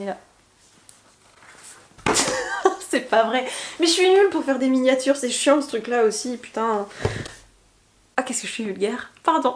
elle est là. C'est pas vrai. Mais je suis nulle pour faire des miniatures, c'est chiant ce truc là aussi, putain. Ah, qu'est-ce que je suis vulgaire. Pardon.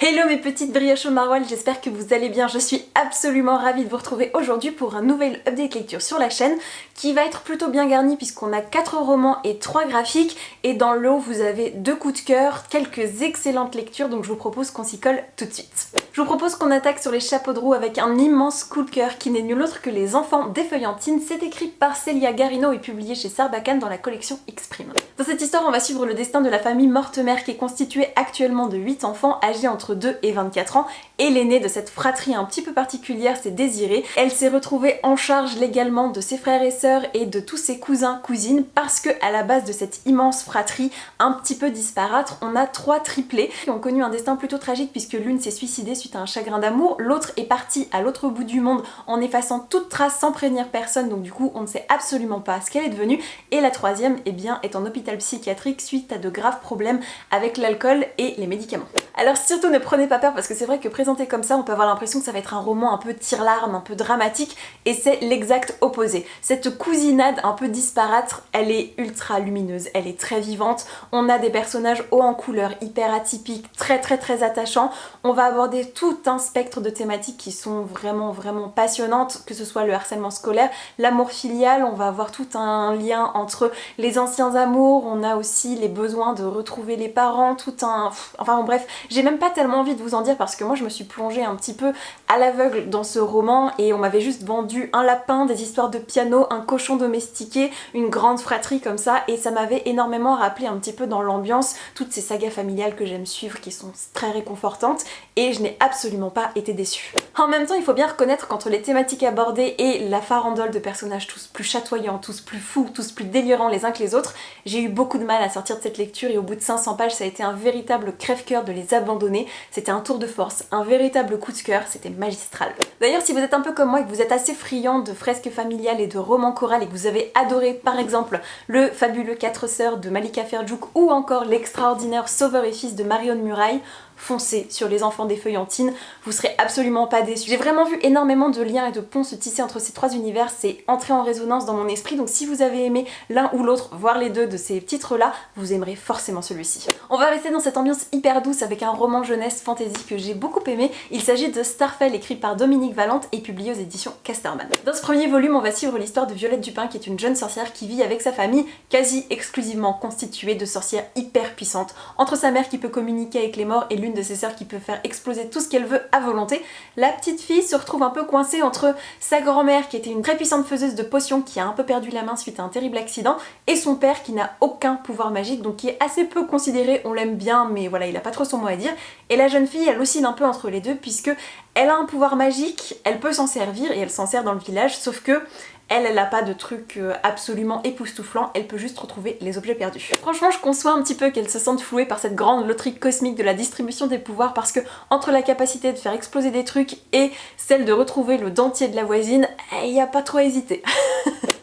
Hello mes petites brioches au maroilles, j'espère que vous allez bien. Je suis absolument ravie de vous retrouver aujourd'hui pour un nouvel update lecture sur la chaîne qui va être plutôt bien garni puisqu'on a 4 romans et 3 graphiques et dans le lot vous avez 2 coups de cœur, quelques excellentes lectures, donc je vous propose qu'on s'y colle tout de suite. Je vous propose qu'on attaque sur les chapeaux de roue avec un immense coup de cœur qui n'est nul autre que Les Enfants des Feuillantines. C'est écrit par Célia Garino et publié chez Sarbacane dans la collection Exprime. Dans cette histoire, on va suivre le destin de la famille Mortemer qui est constituée actuellement de 8 enfants âgés entre 2 et 24 ans et l'aînée de cette fratrie un petit peu particulière, c'est Désirée. Elle s'est retrouvée en charge légalement de ses frères et sœurs et de tous ses cousins, cousines parce que à la base de cette immense fratrie un petit peu disparate, on a 3 triplés qui ont connu un destin plutôt tragique puisque l'une s'est suicidée suite à un chagrin d'amour, l'autre est partie à l'autre bout du monde en effaçant toute trace sans prévenir personne, donc du coup on ne sait absolument pas ce qu'elle est devenue, et la troisième eh bien, est en hôpital psychiatrique suite à de graves problèmes avec l'alcool et les médicaments. Alors surtout ne prenez pas peur parce que c'est vrai que présenté comme ça on peut avoir l'impression que ça va être un roman un peu tire-larme, un peu dramatique, et c'est l'exact opposé. Cette cousinade un peu disparate, elle est ultra lumineuse, elle est très vivante, on a des personnages hauts en couleur, hyper atypiques, très attachants, on va aborder tout un spectre de thématiques qui sont vraiment passionnantes, que ce soit le harcèlement scolaire, l'amour filial, on va avoir tout un lien entre les anciens amours, on a aussi les besoins de retrouver les parents, tout un... Enfin bon, bref, j'ai même pas tellement envie de vous en dire parce que moi je me suis plongée un petit peu à l'aveugle dans ce roman et on m'avait juste vendu un lapin, des histoires de piano, un cochon domestiqué, une grande fratrie comme ça, et ça m'avait énormément rappelé un petit peu dans l'ambiance toutes ces sagas familiales que j'aime suivre qui sont très réconfortantes, et je n'ai absolument pas été déçue. En même temps, il faut bien reconnaître qu'entre les thématiques abordées et la farandole de personnages tous plus chatoyants, tous plus fous, tous plus délirants les uns que les autres, j'ai eu beaucoup de mal à sortir de cette lecture et au bout de 500 pages, ça a été un véritable crève-cœur de les abandonner. C'était un tour de force, un véritable coup de cœur, c'était magistral. D'ailleurs, si vous êtes un peu comme moi et que vous êtes assez friand de fresques familiales et de romans chorales et que vous avez adoré par exemple le fabuleux 4 sœurs de Malika Ferjouk ou encore l'extraordinaire Sauveur et fils de Marion Muraille, foncez sur Les Enfants des Feuillantines, vous serez absolument pas déçus. J'ai vraiment vu énormément de liens et de ponts se tisser entre ces 3 univers, c'est entré en résonance dans mon esprit, donc si vous avez aimé l'un ou l'autre, voire les deux de ces titres là, vous aimerez forcément celui-ci. On va rester dans cette ambiance hyper douce avec un roman jeunesse fantasy que j'ai beaucoup aimé. Il s'agit de Starfell, écrit par Dominique Valente et publié aux éditions Casterman. Dans ce premier volume, on va suivre l'histoire de Violette Dupin qui est une jeune sorcière qui vit avec sa famille quasi exclusivement constituée de sorcières hyper puissantes. Entre sa mère qui peut communiquer avec les morts et l'une de ses sœurs qui peut faire exploser tout ce qu'elle veut à volonté, la petite fille se retrouve un peu coincée entre sa grand-mère qui était une très puissante faiseuse de potions qui a un peu perdu la main suite à un terrible accident et son père qui n'a aucun pouvoir magique, donc qui est assez peu considéré, on l'aime bien mais voilà, il a pas trop son mot à dire, et la jeune fille elle oscille un peu entre les deux puisque elle a un pouvoir magique, elle peut s'en servir et elle s'en sert dans le village, sauf que elle a pas de truc absolument époustouflant, elle peut juste retrouver les objets perdus. Franchement, je conçois un petit peu qu'elle se sente flouée par cette grande loterie cosmique de la distribution des pouvoirs parce que entre la capacité de faire exploser des trucs et celle de retrouver le dentier de la voisine, il n'y a pas trop à hésiter.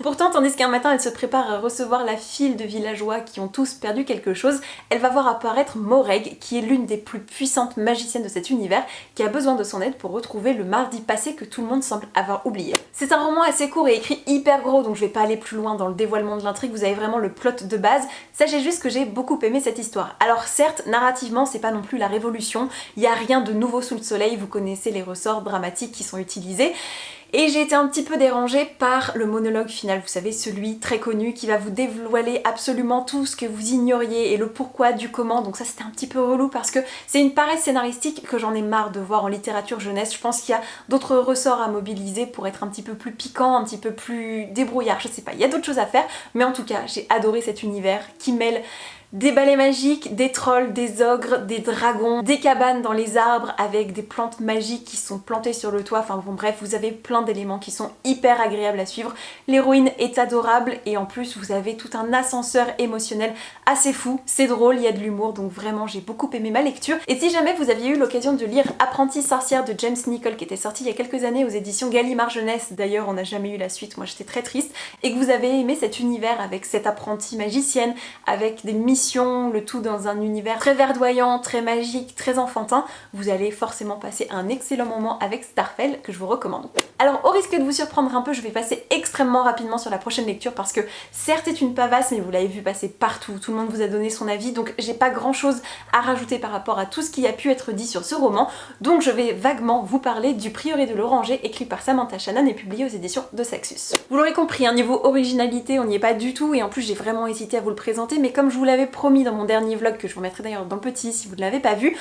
Pourtant, tandis qu'un matin elle se prépare à recevoir la file de villageois qui ont tous perdu quelque chose, elle va voir apparaître Moreg, qui est l'une des plus puissantes magiciennes de cet univers, qui a besoin de son aide pour retrouver le mardi passé que tout le monde semble avoir oublié. C'est un roman assez court et écrit hyper gros, donc je vais pas aller plus loin dans le dévoilement de l'intrigue, vous avez vraiment le plot de base. Sachez juste que j'ai beaucoup aimé cette histoire. Alors certes, narrativement, c'est pas non plus la révolution, il y a rien de nouveau sous le soleil, vous connaissez les ressorts dramatiques qui sont utilisés. Et j'ai été un petit peu dérangée par le monologue final, vous savez, celui très connu qui va vous dévoiler absolument tout ce que vous ignoriez et le pourquoi du comment, donc ça c'était un petit peu relou parce que c'est une paresse scénaristique que j'en ai marre de voir en littérature jeunesse. Je pense qu'il y a d'autres ressorts à mobiliser pour être un petit peu plus piquant, un petit peu plus débrouillard, je sais pas, il y a d'autres choses à faire, mais en tout cas j'ai adoré cet univers qui mêle des balais magiques, des trolls, des ogres, des dragons, des cabanes dans les arbres avec des plantes magiques qui sont plantées sur le toit, enfin bon bref, vous avez plein d'éléments qui sont hyper agréables à suivre. L'héroïne est adorable et en plus vous avez tout un ascenseur émotionnel assez fou, c'est drôle, il y a de l'humour, donc vraiment j'ai beaucoup aimé ma lecture. Et si jamais vous aviez eu l'occasion de lire Apprentie sorcière de James Nichol qui était sorti il y a quelques années aux éditions Gallimard Jeunesse, d'ailleurs on n'a jamais eu la suite, moi j'étais très triste, et que vous avez aimé cet univers avec cette apprentie magicienne, avec des missions mission, le tout dans un univers très verdoyant, très magique, très enfantin, vous allez forcément passer un excellent moment avec Starfell que je vous recommande. Alors au risque de vous surprendre un peu, je vais passer extrêmement rapidement sur la prochaine lecture parce que certes c'est une pavasse mais vous l'avez vu passer partout, tout le monde vous a donné son avis, donc j'ai pas grand chose à rajouter par rapport à tout ce qui a pu être dit sur ce roman, donc je vais vaguement vous parler du Prieuré de l'Oranger écrit par Samantha Shannon et publié aux éditions de Saxus. Vous l'aurez compris, un niveau originalité on n'y est pas du tout et en plus j'ai vraiment hésité à vous le présenter, mais comme je vous l'avais promis dans mon dernier vlog que je vous mettrai d'ailleurs dans le petit si vous ne l'avez pas vu,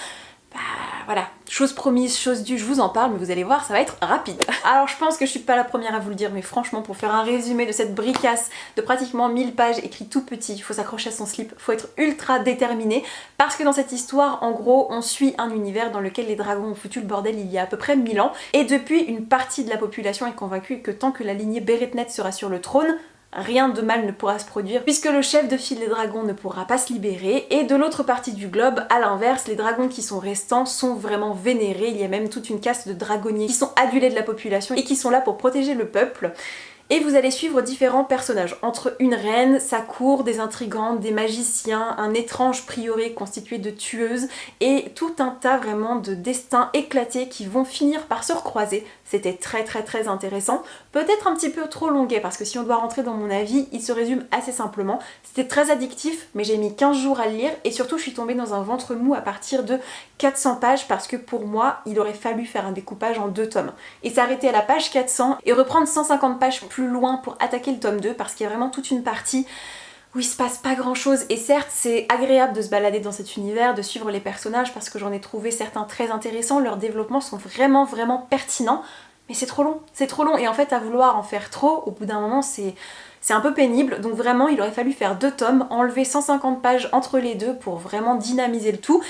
bah voilà, chose promise, chose due, je vous en parle, mais vous allez voir, ça va être rapide. Alors je pense que je suis pas la première à vous le dire, mais franchement pour faire un résumé de cette bricasse de pratiquement 1000 pages écrit tout petit, il faut s'accrocher à son slip, faut être ultra déterminé, parce que dans cette histoire, en gros, on suit un univers dans lequel les dragons ont foutu le bordel il y a à peu près 1000 ans, et depuis une partie de la population est convaincue que tant que la lignée Beretnet sera sur le trône, rien de mal ne pourra se produire puisque le chef de file des dragons ne pourra pas se libérer, et de l'autre partie du globe, à l'inverse, les dragons qui sont restants sont vraiment vénérés, il y a même toute une caste de dragonniers qui sont adulés de la population et qui sont là pour protéger le peuple. Et vous allez suivre différents personnages, entre une reine, sa cour, des intrigantes, des magiciens, un étrange prieuré constitué de tueuses et tout un tas vraiment de destins éclatés qui vont finir par se recroiser. C'était très intéressant, peut-être un petit peu trop longuet parce que si on doit rentrer dans mon avis, il se résume assez simplement. C'était très addictif mais j'ai mis 15 jours à le lire et surtout je suis tombée dans un ventre mou à partir de 400 pages parce que pour moi il aurait fallu faire un découpage en 2 tomes et s'arrêter à la page 400 et reprendre 150 pages plus loin pour attaquer le tome 2 parce qu'il y a vraiment toute une partie où il se passe pas grand chose et certes c'est agréable de se balader dans cet univers, de suivre les personnages parce que j'en ai trouvé certains très intéressants, leurs développements sont vraiment pertinents, mais c'est trop long et en fait à vouloir en faire trop, au bout d'un moment c'est un peu pénible, donc vraiment il aurait fallu faire 2 tomes, enlever 150 pages entre les deux pour vraiment dynamiser le tout.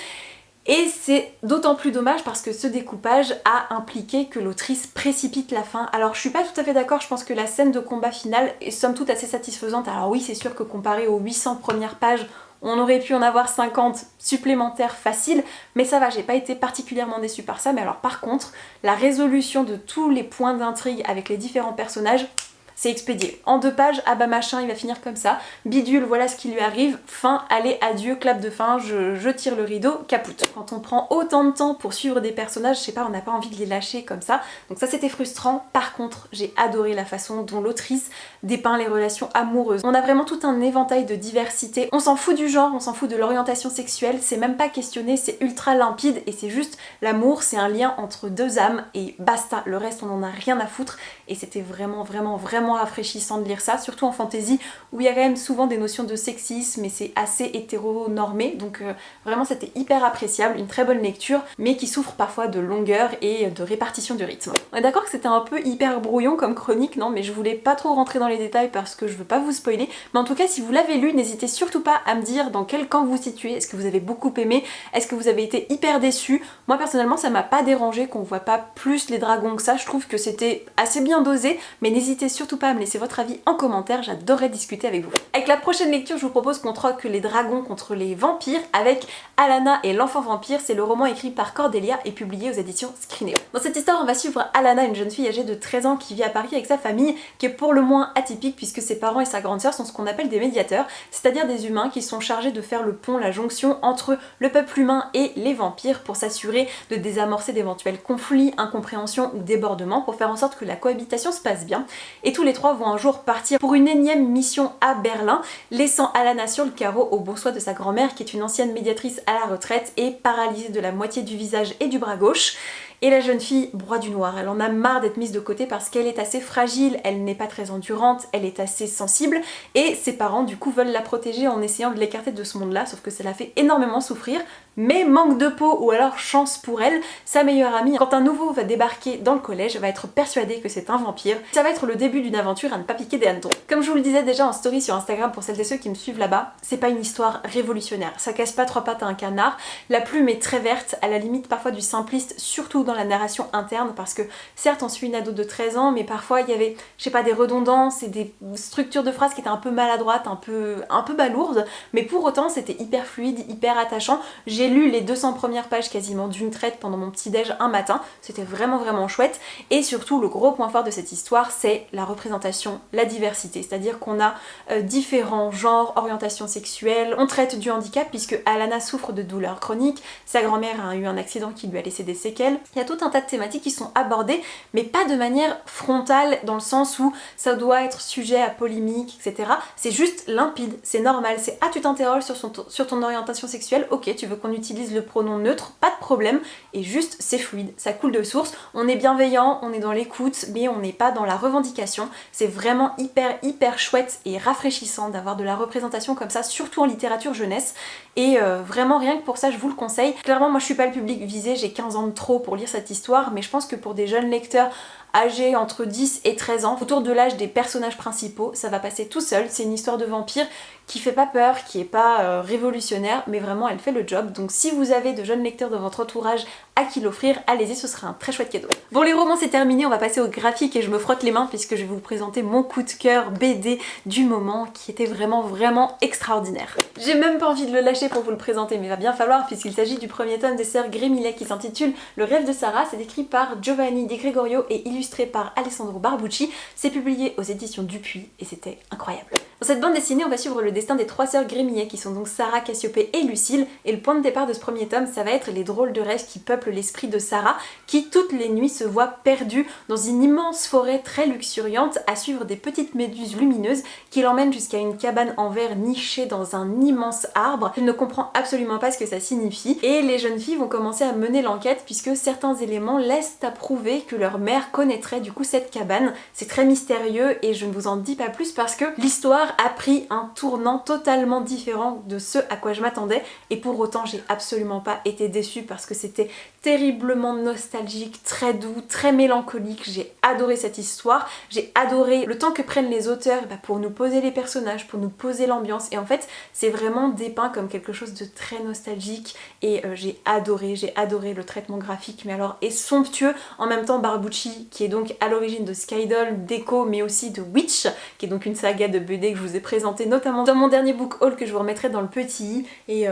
Et c'est d'autant plus dommage parce que ce découpage a impliqué que l'autrice précipite la fin. Alors je suis pas tout à fait d'accord, je pense que la scène de combat finale est somme toute assez satisfaisante. Alors oui c'est sûr que comparé aux 800 premières pages, on aurait pu en avoir 50 supplémentaires faciles, mais ça va, j'ai pas été particulièrement déçue par ça. Mais alors par contre, la résolution de tous les points d'intrigue avec les différents personnages, c'est expédié. En 2 pages, ah bah machin, il va finir comme ça, bidule, voilà ce qui lui arrive, fin, allez, adieu, clap de fin, je tire le rideau, capoute. Quand on prend autant de temps pour suivre des personnages, je sais pas, on n'a pas envie de les lâcher comme ça, donc ça c'était frustrant. Par contre, j'ai adoré la façon dont l'autrice dépeint les relations amoureuses. On a vraiment tout un éventail de diversité, on s'en fout du genre, on s'en fout de l'orientation sexuelle, c'est même pas questionné, c'est ultra limpide et c'est juste l'amour, c'est un lien entre 2 âmes et basta, le reste on en a rien à foutre et c'était vraiment rafraîchissant de lire ça, surtout en fantasy où il y a quand même souvent des notions de sexisme et c'est assez hétéronormé, donc vraiment c'était hyper appréciable, une très bonne lecture mais qui souffre parfois de longueur et de répartition du rythme. On est d'accord que c'était un peu hyper brouillon comme chronique, non, mais je voulais pas trop rentrer dans les détails parce que je veux pas vous spoiler, mais en tout cas si vous l'avez lu, n'hésitez surtout pas à me dire dans quel camp vous vous situez, est-ce que vous avez beaucoup aimé, est-ce que vous avez été hyper déçu. Moi personnellement ça m'a pas dérangé qu'on voit pas plus les dragons que ça, je trouve que c'était assez bien dosé, mais n'hésitez surtout pas à me laisser votre avis en commentaire, j'adorerais discuter avec vous. Avec la prochaine lecture, je vous propose qu'on troque les dragons contre les vampires avec Alanna et l'enfant vampire. C'est le roman écrit par Cordelia et publié aux éditions Scrinéo. Dans cette histoire, on va suivre Alanna, une jeune fille âgée de 13 ans qui vit à Paris avec sa famille, qui est pour le moins atypique puisque ses parents et sa grande sœur sont ce qu'on appelle des médiateurs, c'est-à-dire des humains qui sont chargés de faire le pont, la jonction entre le peuple humain et les vampires pour s'assurer de désamorcer d'éventuels conflits, incompréhensions ou débordements pour faire en sorte que la cohabitation se passe bien. Et tous les trois vont un jour partir pour une énième mission à Berlin, laissant Alanna sur le carreau au bon soin de sa grand-mère qui est une ancienne médiatrice à la retraite et paralysée de la moitié du visage et du bras gauche. Et la jeune fille broie du noir, elle en a marre d'être mise de côté parce qu'elle est assez fragile, elle n'est pas très endurante, elle est assez sensible et ses parents du coup veulent la protéger en essayant de l'écarter de ce monde là, sauf que ça la fait énormément souffrir. Mais manque de peau ou alors chance pour elle, sa meilleure amie, quand un nouveau va débarquer dans le collège, va être persuadée que c'est un vampire. Ça va être le début d'une aventure à ne pas piquer des hannetons. Comme je vous le disais déjà en story sur Instagram pour celles et ceux qui me suivent là-bas, c'est pas une histoire révolutionnaire, ça casse pas 3 pattes à un canard, la plume est très verte, à la limite parfois du simpliste, surtout dans la narration interne parce que certes on suit une ado de 13 ans mais parfois il y avait, je sais pas, des redondances et des structures de phrases qui étaient un peu maladroites, un peu balourdes, mais pour autant c'était hyper fluide, hyper attachant. J'ai lu les 200 premières pages quasiment d'une traite pendant mon petit déj un matin, c'était vraiment chouette. Et surtout le gros point fort de cette histoire c'est la représentation, la diversité, c'est-à-dire qu'on a différents genres, orientations sexuelles, on traite du handicap puisque Alana souffre de douleurs chroniques, sa grand-mère a eu un accident qui lui a laissé des séquelles. Il y a tout un tas de thématiques qui sont abordées mais pas de manière frontale dans le sens où ça doit être sujet à polémique, etc. C'est juste limpide, c'est normal, c'est ah tu t'interroges sur ton orientation sexuelle, ok tu veux qu'on utilise le pronom neutre, pas de problème, et juste c'est fluide, ça coule de source, on est bienveillant, on est dans l'écoute mais on n'est pas dans la revendication. C'est vraiment hyper chouette et rafraîchissant d'avoir de la représentation comme ça, surtout en littérature jeunesse, et vraiment rien que pour ça je vous le conseille. Clairement moi je suis pas le public visé, j'ai 15 ans de trop pour lire cette histoire, mais je pense que pour des jeunes lecteurs âgés entre 10 et 13 ans, autour de l'âge des personnages principaux, ça va passer tout seul. C'est une histoire de vampire qui fait pas peur, qui est pas révolutionnaire, mais vraiment elle fait le job. Donc si vous avez de jeunes lecteurs dans votre entourage à qui l'offrir, allez-y, ce sera un très chouette cadeau. Bon, les romans c'est terminé, on va passer au graphique et je me frotte les mains puisque je vais vous présenter mon coup de cœur BD du moment qui était vraiment extraordinaire. J'ai même pas envie de le lâcher pour vous le présenter, mais il va bien falloir puisqu'il s'agit du premier tome des sœurs Grémillet qui s'intitule Le rêve de Sarah. C'est écrit par Giovanni De Gregorio et illustré par Alessandro Barbucci. C'est publié aux éditions Dupuis et c'était incroyable. Dans cette bande dessinée, on va suivre le destin des trois sœurs Grémillet qui sont donc Sarah, Cassiopée et Lucille, et le point de départ de ce premier tome, ça va être les drôles de rêves qui peuplent l'esprit de Sarah, qui toutes les nuits se voit perdue dans une immense forêt très luxuriante à suivre des petites méduses lumineuses qui l'emmènent jusqu'à une cabane en verre nichée dans un immense arbre. Elle ne comprend absolument pas ce que ça signifie et les jeunes filles vont commencer à mener l'enquête puisque certains éléments laissent à prouver que leur mère connaîtrait du coup cette cabane. C'est très mystérieux et je ne vous en dis pas plus parce que l'histoire a pris un tournant totalement différent de ce à quoi je m'attendais et pour autant j'ai absolument pas été déçue parce que c'était terriblement nostalgique, très doux, très mélancolique. J'ai adoré cette histoire, j'ai adoré le temps que prennent les auteurs pour nous poser les personnages, pour nous poser l'ambiance et en fait c'est vraiment dépeint comme quelque chose de très nostalgique et j'ai adoré le traitement graphique mais alors est somptueux. En même temps Barbucci qui est donc à l'origine de Skydoll, d'Echo mais aussi de Witch qui est donc une saga de BD que je vous ai présentée notamment dans mon dernier book haul que je vous remettrai dans le petit i et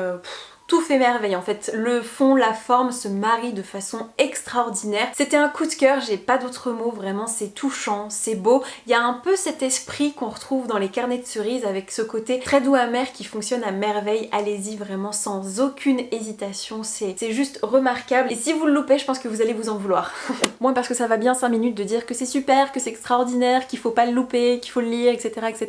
tout fait merveille en fait, le fond, la forme se marient de façon extraordinaire. C'était un coup de cœur, j'ai pas d'autres mots, vraiment c'est touchant, c'est beau. Il y a un peu cet esprit qu'on retrouve dans les carnets de cerises avec ce côté très doux amer qui fonctionne à merveille. Allez-y vraiment sans aucune hésitation, c'est juste remarquable et si vous le loupez je pense que vous allez vous en vouloir. Moins parce que ça va bien 5 minutes de dire que c'est super, que c'est extraordinaire, qu'il faut pas le louper, qu'il faut le lire, etc.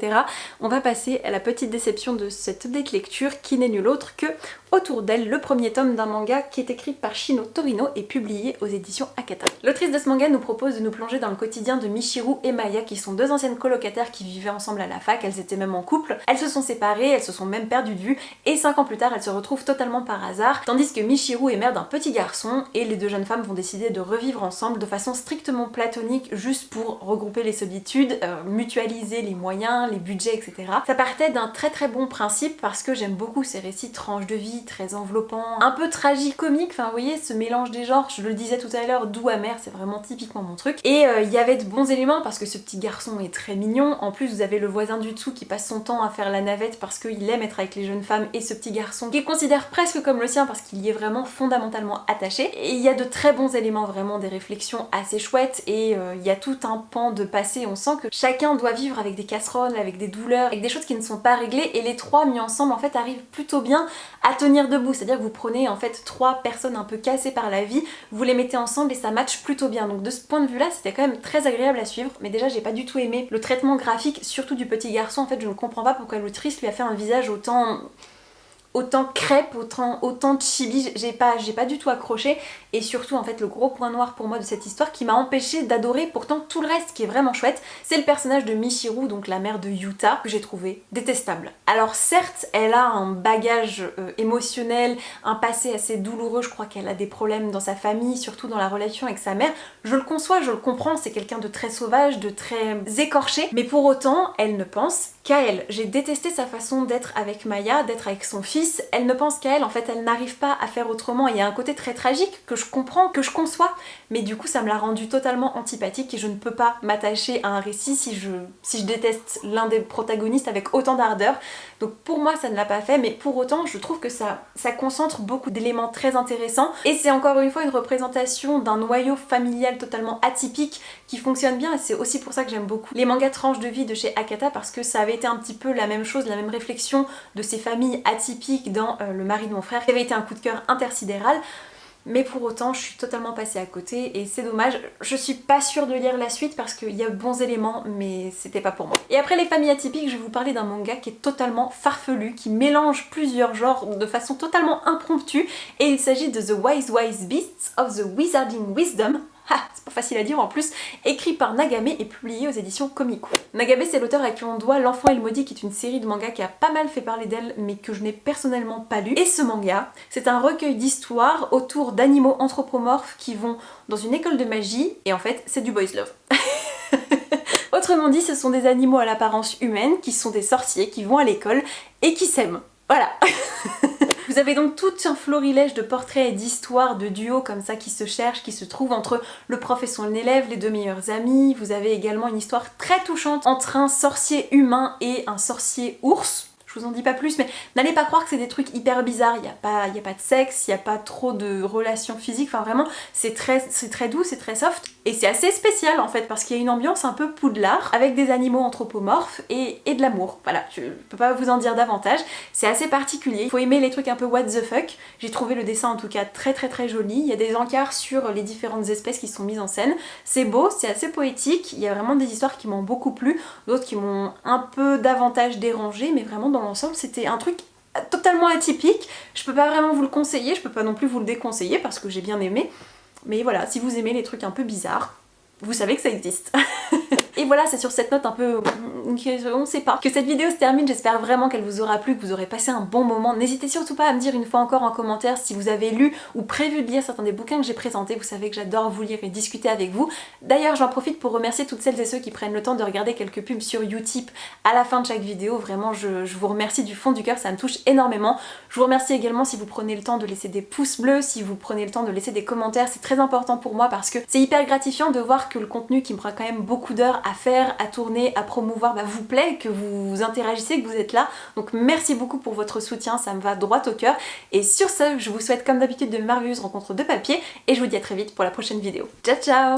On va passer à la petite déception de cette update lecture qui n'est nulle autre que Autour d'elle, le premier tome d'un manga qui est écrit par Shino Torino et publié aux éditions Akata. L'autrice de ce manga nous propose de nous plonger dans le quotidien de Michiru et Maya qui sont deux anciennes colocataires qui vivaient ensemble à la fac, elles étaient même en couple, elles se sont séparées, elles se sont même perdues de vue et 5 ans plus tard elles se retrouvent totalement par hasard tandis que Michiru est mère d'un petit garçon et les deux jeunes femmes vont décider de revivre ensemble de façon strictement platonique juste pour regrouper les solitudes, mutualiser les moyens, les budgets, etc. Ça partait d'un très bon principe parce que j'aime beaucoup ces récits tranches de vie très enveloppant, un peu tragicomique, enfin vous voyez ce mélange des genres, je le disais tout à l'heure, doux amer, c'est vraiment typiquement mon truc. Et il y avait de bons éléments parce que ce petit garçon est très mignon, en plus vous avez le voisin du dessous qui passe son temps à faire la navette parce qu'il aime être avec les jeunes femmes et ce petit garçon qu'il considère presque comme le sien parce qu'il y est vraiment fondamentalement attaché. Et il y a de très bons éléments, vraiment des réflexions assez chouettes et il y a tout un pan de passé, on sent que chacun doit vivre avec des casseroles, avec des douleurs, avec des choses qui ne sont pas réglées et les trois mis ensemble en fait arrivent plutôt bien à tenir debout, c'est-à-dire que vous prenez en fait 3 personnes un peu cassées par la vie, vous les mettez ensemble et ça match plutôt bien. Donc de ce point de vue là c'était quand même très agréable à suivre, mais déjà j'ai pas du tout aimé le traitement graphique, surtout du petit garçon. En fait je ne comprends pas pourquoi l'autrice lui a fait un visage autant crêpe, autant chibi, j'ai pas du tout accroché et surtout en fait le gros point noir pour moi de cette histoire qui m'a empêché d'adorer pourtant tout le reste qui est vraiment chouette, c'est le personnage de Michiru, donc la mère de Yuta, que j'ai trouvé détestable. Alors certes elle a un bagage émotionnel, un passé assez douloureux, je crois qu'elle a des problèmes dans sa famille, surtout dans la relation avec sa mère, je le conçois, je le comprends, c'est quelqu'un de très sauvage, de très écorché, mais pour autant elle ne pense qu'à elle. J'ai détesté sa façon d'être avec Maya, d'être avec son fils. Elle ne pense qu'à elle, en fait elle n'arrive pas à faire autrement. Il y a un côté très tragique que je comprends, que je conçois, mais du coup ça me l'a rendu totalement antipathique et je ne peux pas m'attacher à un récit si je déteste l'un des protagonistes avec autant d'ardeur. Donc pour moi ça ne l'a pas fait, mais pour autant je trouve que ça concentre beaucoup d'éléments très intéressants et c'est encore une fois une représentation d'un noyau familial totalement atypique qui fonctionne bien et c'est aussi pour ça que j'aime beaucoup les mangas tranches de vie de chez Akata parce que ça avait été un petit peu la même chose, la même réflexion de ces familles atypiques dans Le mari de mon frère qui avait été un coup de cœur intersidéral. Mais pour autant, je suis totalement passée à côté et c'est dommage. Je suis pas sûre de lire la suite parce qu'il y a bons éléments, mais c'était pas pour moi. Et après les familles atypiques, je vais vous parler d'un manga qui est totalement farfelu, qui mélange plusieurs genres de façon totalement impromptue. Et il s'agit de The Wise Beasts of the Wizarding Wisdom. Ah, c'est pas facile à dire en plus, écrit par Nagame et publié aux éditions Comico. Nagame c'est l'auteur à qui on doit L'Enfant et le Maudit qui est une série de mangas qui a pas mal fait parler d'elle mais que je n'ai personnellement pas lu. Et ce manga, c'est un recueil d'histoires autour d'animaux anthropomorphes qui vont dans une école de magie et en fait c'est du boys love. Autrement dit, ce sont des animaux à l'apparence humaine qui sont des sorciers qui vont à l'école et qui s'aiment. Voilà. Vous avez donc tout un florilège de portraits et d'histoires de duos comme ça qui se cherchent, qui se trouvent entre le prof et son élève, les deux meilleurs amis. Vous avez également une histoire très touchante entre un sorcier humain et un sorcier ours. Je vous en dis pas plus, mais n'allez pas croire que c'est des trucs hyper bizarres, il n'y a pas de sexe, il n'y a pas trop de relations physiques, enfin vraiment c'est très doux, c'est très soft. Et c'est assez spécial en fait, parce qu'il y a une ambiance un peu poudlard, avec des animaux anthropomorphes et de l'amour. Voilà, je peux pas vous en dire davantage, c'est assez particulier. Il faut aimer les trucs un peu what the fuck. J'ai trouvé le dessin en tout cas très joli, il y a des encarts sur les différentes espèces qui sont mises en scène. C'est beau, c'est assez poétique, il y a vraiment des histoires qui m'ont beaucoup plu, d'autres qui m'ont un peu davantage dérangé, mais vraiment dans l'ensemble c'était un truc totalement atypique. Je peux pas vraiment vous le conseiller, je peux pas non plus vous le déconseiller parce que j'ai bien aimé, mais voilà, si vous aimez les trucs un peu bizarres, vous savez que ça existe. Et voilà, c'est sur cette note un peu... on sait pas, que cette vidéo se termine. J'espère vraiment qu'elle vous aura plu, que vous aurez passé un bon moment. N'hésitez surtout pas à me dire une fois encore en commentaire si vous avez lu ou prévu de lire certains des bouquins que j'ai présentés. Vous savez que j'adore vous lire et discuter avec vous. D'ailleurs, j'en profite pour remercier toutes celles et ceux qui prennent le temps de regarder quelques pubs sur Utip à la fin de chaque vidéo. Vraiment, je vous remercie du fond du cœur, ça me touche énormément. Je vous remercie également si vous prenez le temps de laisser des pouces bleus, si vous prenez le temps de laisser des commentaires. C'est très important pour moi parce que c'est hyper gratifiant de voir que le contenu qui me prend quand même beaucoup d'heures à faire, à tourner, à promouvoir, vous plaît, que vous interagissez, que vous êtes là. Donc merci beaucoup pour votre soutien, ça me va droit au cœur. Et sur ce, je vous souhaite comme d'habitude de merveilleuses rencontres de papier et je vous dis à très vite pour la prochaine vidéo. Ciao ciao!